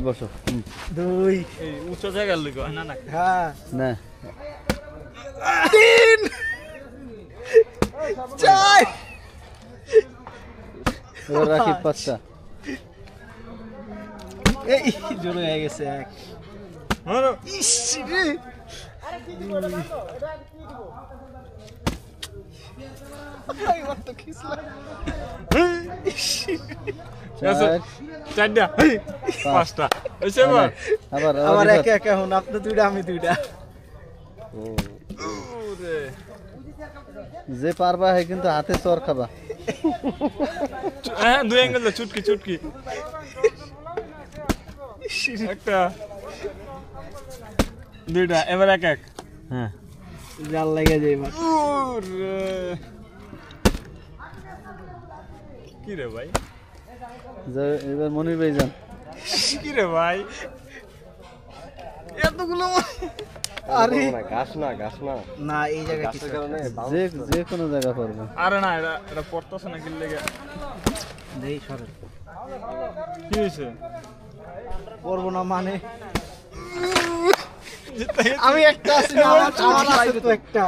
বসো দুই এই উচ্চ জায়গার লইগো না না হ্যাঁ না তিন চার এবার রাখি পাঁচটা এই জোরে হয়ে গেছে এক মারো ইস রে ভাই কত খিসলা চার চারটা পাঁচটা এসে বল আবার আবার একা একা হন আপনি দুইটা আমি দুইটা ওরে যে পারবা হে কিন্তু হাতে চর খাবা হ্যাঁ দুই অ্যাঙ্গেল দে চুটকি চুটকি একটা দুইটা এবার এক এক হ্যাঁ জাল লাগে যায় এবার ওরে কি রে ভাই এবার মনির ভাই যান কি রে ভাই এতগুলো আরে ঘাস না না এই জায়গায় কিছু যে যে কোনো জায়গা পারবে আরে না এটা পড়তেছে না কি লেগে দেই সরে কি হয়েছে করব না মানে আমি একটা আছি না আমার আছে তো একটা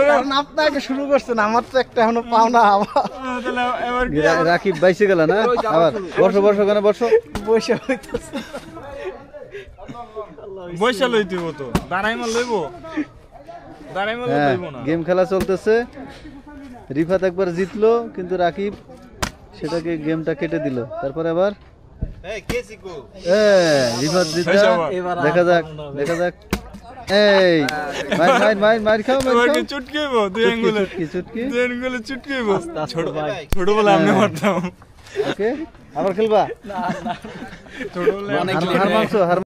কারণ আপনাকে শুরু করছেন আমার তো একটা এখনো পাও না তাহলে এবার কি রাকিব বাইসে গেল না আবার বসো বসো কেন বসো বসে হইতেছে বৈশা লই দিব তো দাঁড়াই মাল লইব দাঁড়াই মাল হ্যাঁ লইব না গেম খেলা চলতেছে রিফাত একবার জিতলো কিন্তু রাকিব সেটাকে গেমটা কেটে দিল তারপরে আবার রিফাত জিতা দেখা যাক এই মার খাও এবার কি চুটকি হইব দুই আঙ্গুলে চুটকি দুই আঙ্গুলে চুটকি হইব ছোটবেলা আমি মারতাম ওকে আবার খেলবা ছোটবেলা হার মানছো